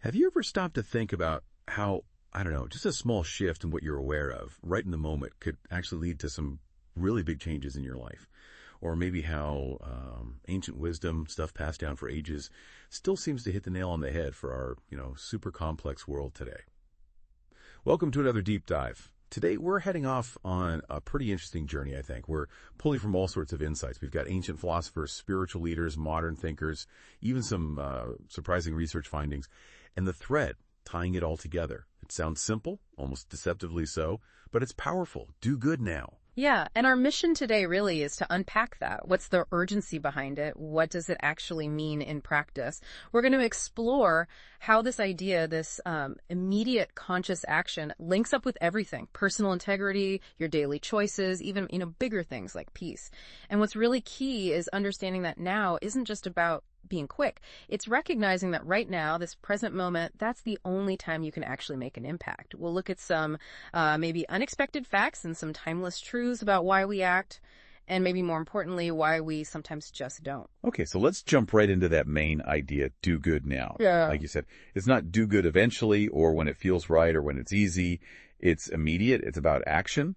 Have you ever stopped to think about how, I don't know, just a small shift in what you're aware of right in the moment could actually lead to some really big changes in your life? Or maybe how ancient wisdom, stuff passed down for ages, still seems to hit the nail on the head for our, super complex world today. Welcome to another deep dive. Today, we're heading off on a pretty interesting journey, I think. We're pulling from all sorts of insights. We've got ancient philosophers, spiritual leaders, modern thinkers, even some surprising research findings, and the thread tying it all together. It sounds simple, almost deceptively so, but it's powerful. Do good now. Yeah, and our mission today really is to unpack that. What's the urgency behind it? What does it actually mean in practice? We're going to explore how this idea, this immediate conscious action links up with everything. Personal integrity, your daily choices, even, bigger things like peace. And what's really key is understanding that now isn't just about being quick. It's recognizing that right now, this present moment, that's the only time you can actually make an impact. We'll look at some maybe unexpected facts and some timeless truths about why we act, and maybe more importantly, why we sometimes just don't. Okay, so let's jump right into that main idea, do good now. Yeah. Like you said, it's not do good eventually or when it feels right or when it's easy. It's immediate. It's about action.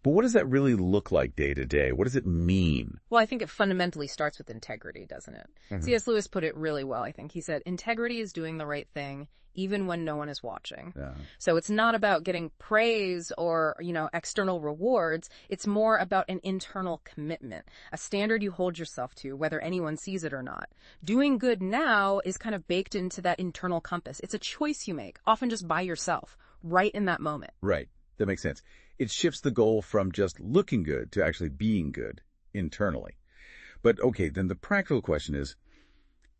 But what does that really look like day to day? What does it mean? Well, I think it fundamentally starts with integrity, doesn't it? Mm-hmm. C.S. Lewis put it really well, I think. He said, integrity is doing the right thing even when no one is watching. Yeah. So it's not about getting praise or, external rewards. It's more about an internal commitment, a standard you hold yourself to, whether anyone sees it or not. Doing good now is kind of baked into that internal compass. It's a choice you make, often just by yourself, right in that moment. Right. That makes sense. It shifts the goal from just looking good to actually being good internally. But okay, then the practical question is,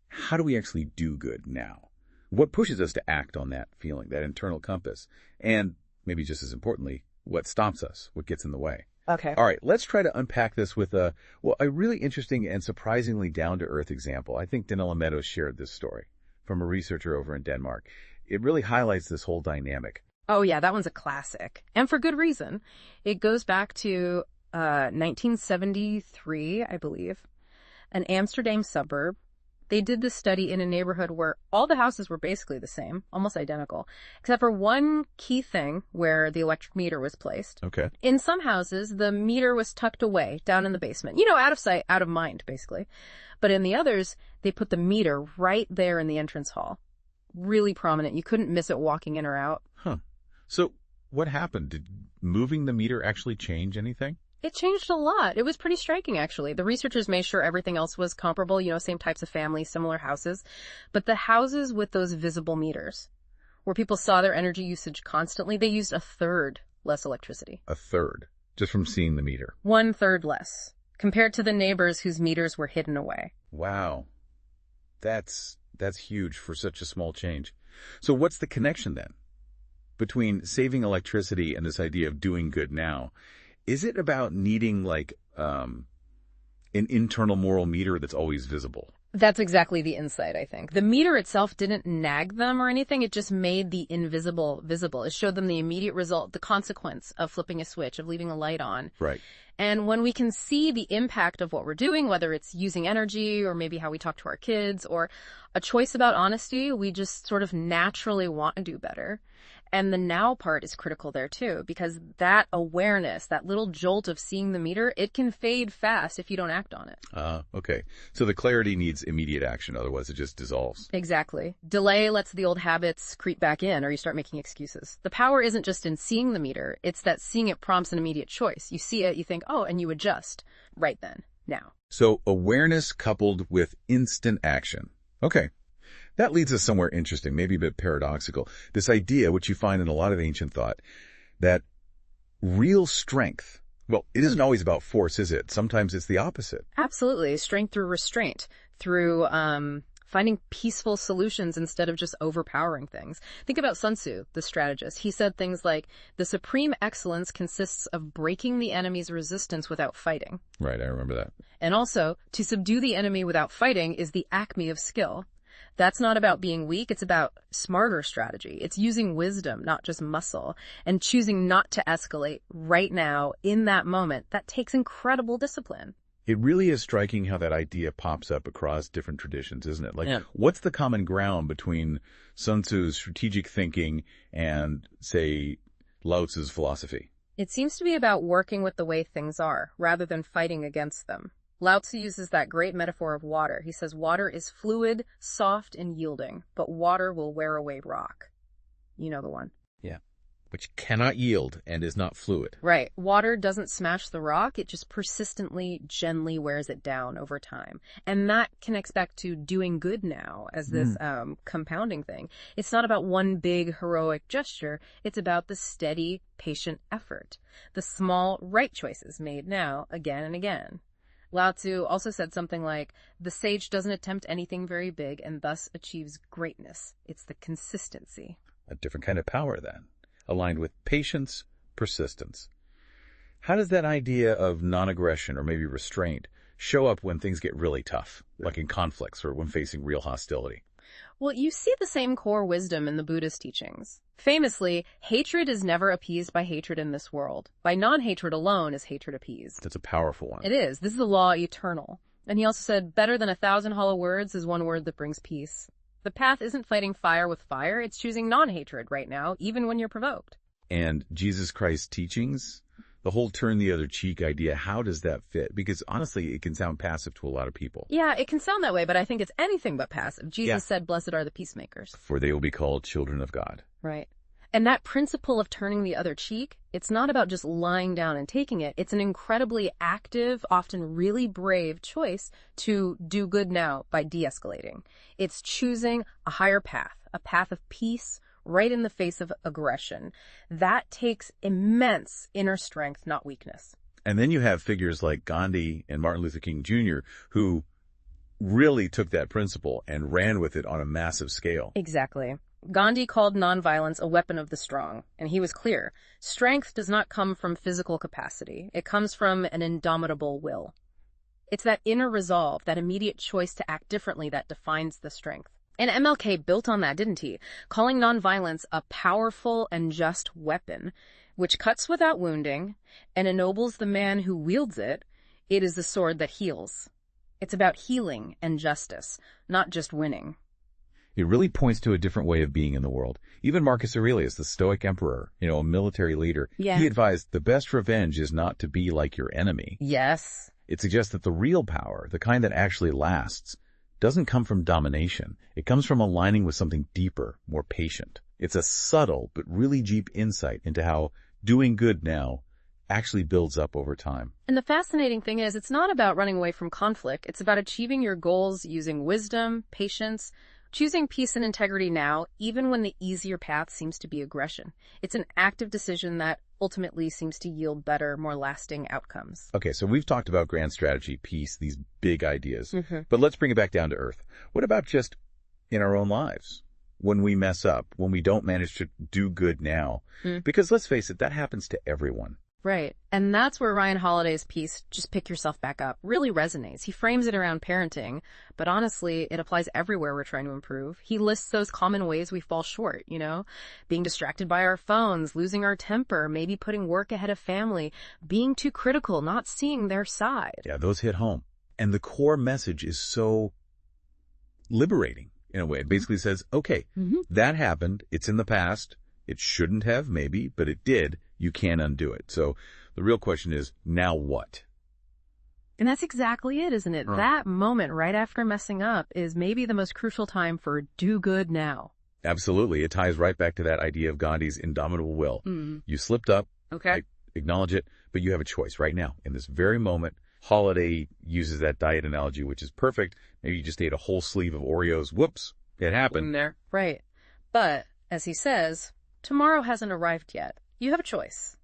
how do we actually do good now? What pushes us to act on that feeling, that internal compass? And maybe just as importantly, what stops us? What gets in the way? Okay. All right, let's try to unpack this with a really interesting and surprisingly down-to-earth example. I think Danella Meadows shared this story from a researcher over in Denmark. It really highlights this whole dynamic. Oh, yeah, that one's a classic. And for good reason. It goes back to 1973, I believe, an Amsterdam suburb. They did this study in a neighborhood where all the houses were basically the same, almost identical, except for one key thing where the electric meter was placed. Okay. In some houses, the meter was tucked away down in the basement, out of sight, out of mind, basically. But in the others, they put the meter right there in the entrance hall. Really prominent. You couldn't miss it walking in or out. Huh. So what happened? Did moving the meter actually change anything? It changed a lot. It was pretty striking, actually. The researchers made sure everything else was comparable, same types of families, similar houses. But the houses with those visible meters, where people saw their energy usage constantly, they used a third less electricity. A third, just from seeing the meter. 1/3 less, compared to the neighbors whose meters were hidden away. Wow. That's huge for such a small change. So what's the connection then between saving electricity and this idea of doing good now? Is it about needing an internal moral meter that's always visible? That's exactly the insight, I think. The meter itself didn't nag them or anything. It just made the invisible visible. It showed them the immediate result, the consequence of flipping a switch, of leaving a light on. Right. And when we can see the impact of what we're doing, whether it's using energy or maybe how we talk to our kids or a choice about honesty, we just sort of naturally want to do better. And the now part is critical there too, because that awareness, that little jolt of seeing the meter, it can fade fast if you don't act on it. Okay. So the clarity needs immediate action, otherwise it just dissolves. Exactly. Delay lets the old habits creep back in, or you start making excuses. The power isn't just in seeing the meter, it's that seeing it prompts an immediate choice. You see it, you think, oh, and you adjust right then, now. So awareness coupled with instant action. Okay. That leads us somewhere interesting, maybe a bit paradoxical. This idea, which you find in a lot of ancient thought, that real strength, well, it isn't always about force, is it? Sometimes it's the opposite. Absolutely. Strength through restraint, through finding peaceful solutions instead of just overpowering things. Think about Sun Tzu, the strategist. He said things like, the supreme excellence consists of breaking the enemy's resistance without fighting. Right, I remember that. And also, to subdue the enemy without fighting is the acme of skill. That's not about being weak. It's about smarter strategy. It's using wisdom, not just muscle, and choosing not to escalate right now in that moment. That takes incredible discipline. It really is striking how that idea pops up across different traditions, isn't it? Like, Yeah. what's the common ground between Sun Tzu's strategic thinking and, say, Lao Tzu's philosophy? It seems to be about working with the way things are, rather than fighting against them. Lao Tzu uses that great metaphor of water. He says water is fluid, soft, and yielding, but water will wear away rock. You know the one. Yeah. Which cannot yield and is not fluid. Right. Water doesn't smash the rock. It just persistently, gently wears it down over time. And that connects back to doing good now as this compounding thing. It's not about one big heroic gesture. It's about the steady, patient effort. The small, right choices made now, again and again. Lao Tzu also said something like, the sage doesn't attempt anything very big and thus achieves greatness. It's the consistency. A different kind of power, then, aligned with patience, persistence. How does that idea of non-aggression or maybe restraint show up when things get really tough, like in conflicts or when facing real hostility? Well, you see the same core wisdom in the Buddhist teachings. Famously, hatred is never appeased by hatred in this world. By non-hatred alone is hatred appeased. That's a powerful one. It is. This is the law eternal. And he also said, better than 1,000 hollow words is one word that brings peace. The path isn't fighting fire with fire, it's choosing non-hatred right now, even when you're provoked. And Jesus Christ's teachings, the whole turn the other cheek idea, how does that fit? Because honestly, it can sound passive to a lot of people. Yeah, it can sound that way, but I think it's anything but passive. Jesus said, blessed are the peacemakers. For they will be called children of God. Right. And that principle of turning the other cheek, it's not about just lying down and taking it. It's an incredibly active, often really brave choice to do good now by de-escalating. It's choosing a higher path, a path of peace, right in the face of aggression. That takes immense inner strength, not weakness. And then you have figures like Gandhi and Martin Luther King Jr., who really took that principle and ran with it on a massive scale. Exactly. Gandhi called nonviolence a weapon of the strong, and he was clear. Strength does not come from physical capacity. It comes from an indomitable will. It's that inner resolve, that immediate choice to act differently that defines the strength. And MLK built on that, didn't he? Calling nonviolence a powerful and just weapon, which cuts without wounding and ennobles the man who wields it. It is the sword that heals. It's about healing and justice, not just winning. It really points to a different way of being in the world. Even Marcus Aurelius, the Stoic emperor, a military leader, he advised the best revenge is not to be like your enemy. Yes. It suggests that the real power, the kind that actually lasts, doesn't come from domination. It comes from aligning with something deeper, more patient. It's a subtle but really deep insight into how doing good now actually builds up over time. And the fascinating thing is, it's not about running away from conflict. It's about achieving your goals using wisdom, patience, choosing peace and integrity now, even when the easier path seems to be aggression. It's an active decision that ultimately seems to yield better, more lasting outcomes. Okay, so we've talked about grand strategy, peace, these big ideas, but let's bring it back down to earth. What about just in our own lives? When we mess up, when we don't manage to do good now? Because let's face it, that happens to everyone. Right. And that's where Ryan Holiday's piece, Just Pick Yourself Back Up, really resonates. He frames it around parenting, but honestly, it applies everywhere we're trying to improve. He lists those common ways we fall short, being distracted by our phones, losing our temper, maybe putting work ahead of family, being too critical, not seeing their side. Yeah, those hit home. And the core message is so liberating in a way. It basically says, okay, that happened. It's in the past. It shouldn't have, maybe, but it did. You can't undo it. So the real question is, now what? And that's exactly it, isn't it? That moment right after messing up is maybe the most crucial time for do good now. Absolutely. It ties right back to that idea of Gandhi's indomitable will. You slipped up. Okay. Acknowledge it, but you have a choice right now in this very moment. Holiday uses that diet analogy, which is perfect. Maybe you just ate a whole sleeve of Oreos. Whoops. It happened. There. Right. But, as he says, tomorrow hasn't arrived yet. You have a choice.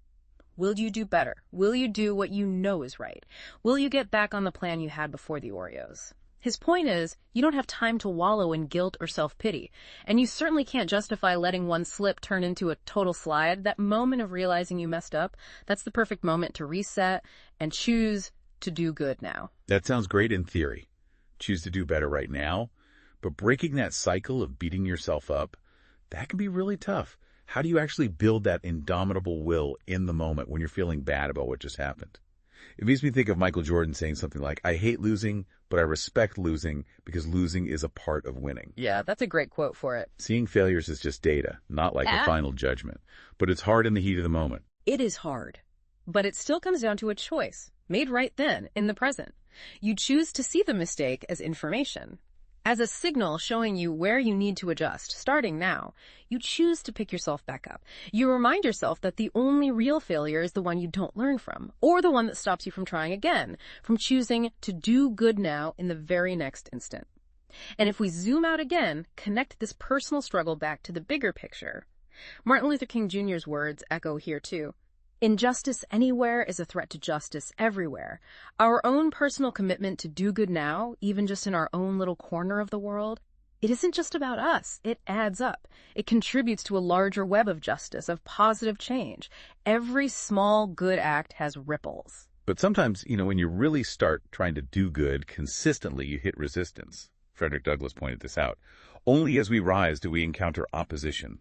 Will you do better? Will you do what you know is right? Will you get back on the plan you had before the Oreos? His point is, you don't have time to wallow in guilt or self-pity, and you certainly can't justify letting one slip turn into a total slide. That moment of realizing you messed up, that's the perfect moment to reset and choose to do good now. That sounds great in theory. Choose to do better right now, but breaking that cycle of beating yourself up, that can be really tough. How do you actually build that indomitable will in the moment when you're feeling bad about what just happened? It makes me think of Michael Jordan saying something like, I hate losing, but I respect losing because losing is a part of winning. Yeah, that's a great quote for it. Seeing failures is just data, not like a final judgment. But it's hard in the heat of the moment. It is hard, but it still comes down to a choice made right then in the present. You choose to see the mistake as information, as a signal showing you where you need to adjust. Starting now, you choose to pick yourself back up. You remind yourself that the only real failure is the one you don't learn from, or the one that stops you from trying again, from choosing to do good now in the very next instant. And if we zoom out again, connect this personal struggle back to the bigger picture. Martin Luther King Jr.'s words echo here too. Injustice anywhere is a threat to justice everywhere. Our own personal commitment to do good now, even just in our own little corner of the world, it isn't just about us. It adds up. It contributes to a larger web of justice, of positive change. Every small good act has ripples. But sometimes, when you really start trying to do good consistently, you hit resistance. Frederick Douglass pointed this out. Only as we rise do we encounter opposition.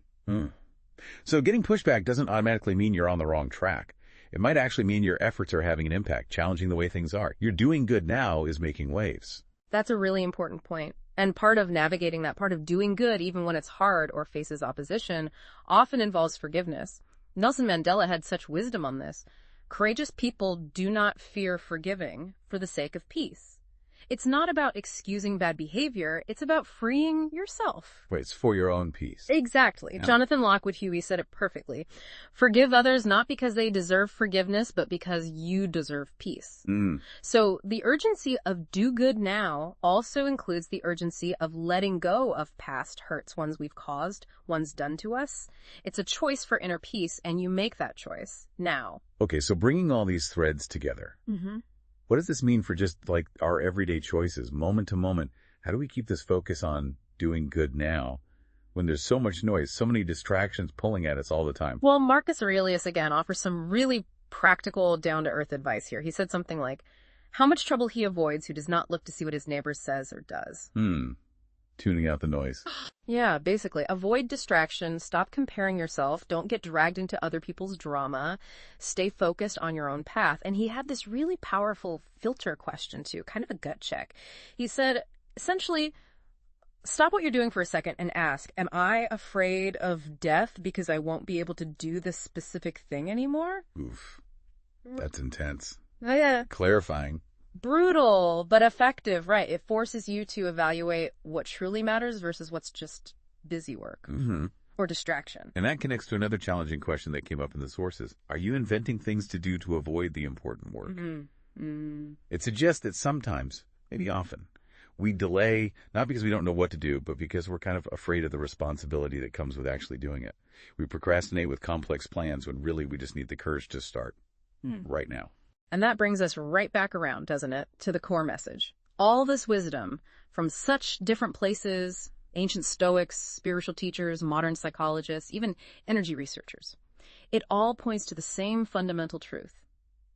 So getting pushback doesn't automatically mean you're on the wrong track. It might actually mean your efforts are having an impact, challenging the way things are. You're doing good now is making waves. That's a really important point. And part of navigating that, part of doing good, even when it's hard or faces opposition, often involves forgiveness. Nelson Mandela had such wisdom on this. Courageous people do not fear forgiving for the sake of peace. It's not about excusing bad behavior. It's about freeing yourself. Wait, it's for your own peace. Exactly. Yeah. Jonathan Lockwood Huey said it perfectly. Forgive others not because they deserve forgiveness, but because you deserve peace. So the urgency of do good now also includes the urgency of letting go of past hurts, ones we've caused, ones done to us. It's a choice for inner peace, and you make that choice now. Okay, so bringing all these threads together. What does this mean for just like our everyday choices, moment to moment? How do we keep this focus on doing good now when there's so much noise, so many distractions pulling at us all the time? Well, Marcus Aurelius, again, offers some really practical, down-to-earth advice here. He said something like, how much trouble he avoids who does not look to see what his neighbor says or does. Tuning out the noise. Yeah, basically. Avoid distraction. Stop comparing yourself. Don't get dragged into other people's drama. Stay focused on your own path. And he had this really powerful filter question, too, kind of a gut check. He said, essentially, stop what you're doing for a second and ask, am I afraid of death because I won't be able to do this specific thing anymore? Oof. That's intense. Oh, yeah. Clarifying. Brutal, but effective, right? It forces you to evaluate what truly matters versus what's just busy work or distraction. And that connects to another challenging question that came up in the sources. Are you inventing things to do to avoid the important work? It suggests that sometimes, maybe often, we delay, not because we don't know what to do, but because we're kind of afraid of the responsibility that comes with actually doing it. We procrastinate with complex plans when really we just need the courage to start right now. And that brings us right back around, doesn't it, to the core message. All this wisdom from such different places, ancient Stoics, spiritual teachers, modern psychologists, even energy researchers. It all points to the same fundamental truth.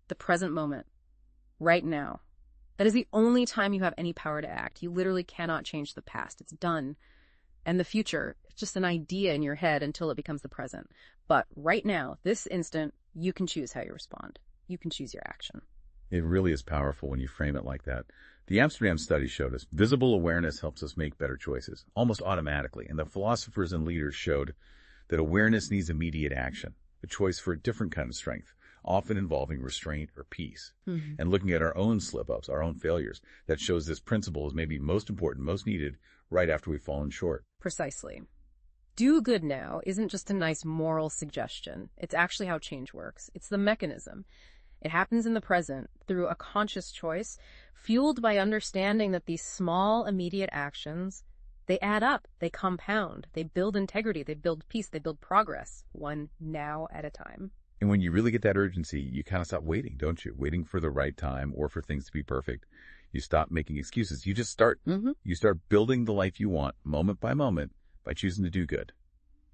The present moment. Right now. That is the only time you have any power to act. You literally cannot change the past. It's done. And the future, it's just an idea in your head until it becomes the present. But right now, this instant, you can choose how you respond. You can choose your action. It really is powerful when you frame it like that. The Amsterdam study showed us visible awareness helps us make better choices, almost automatically. And the philosophers and leaders showed that awareness needs immediate action, a choice for a different kind of strength, often involving restraint or peace. And looking at our own slip-ups, our own failures, that shows this principle is maybe most important, most needed, right after we've fallen short. Precisely. Do good now isn't just a nice moral suggestion. It's actually how change works. It's the mechanism. It happens in the present through a conscious choice, fueled by understanding that these small, immediate actions, they add up, they compound, they build integrity, they build peace, they build progress, one now at a time. And when you really get that urgency, you kind of stop waiting, don't you? Waiting for the right time or for things to be perfect. You stop making excuses. You just start. You start building the life you want, moment by moment, by choosing to do good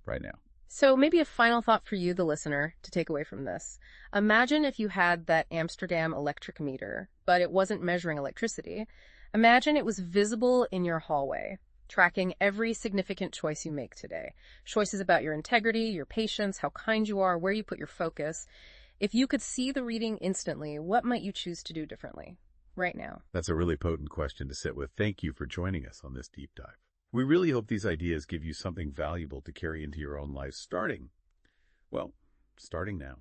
right now. So maybe a final thought for you, the listener, to take away from this. Imagine if you had that Amsterdam electric meter, but it wasn't measuring electricity. Imagine it was visible in your hallway, tracking every significant choice you make today. Choices about your integrity, your patience, how kind you are, where you put your focus. If you could see the reading instantly, what might you choose to do differently right now? That's a really potent question to sit with. Thank you for joining us on this deep dive. We really hope these ideas give you something valuable to carry into your own life starting now.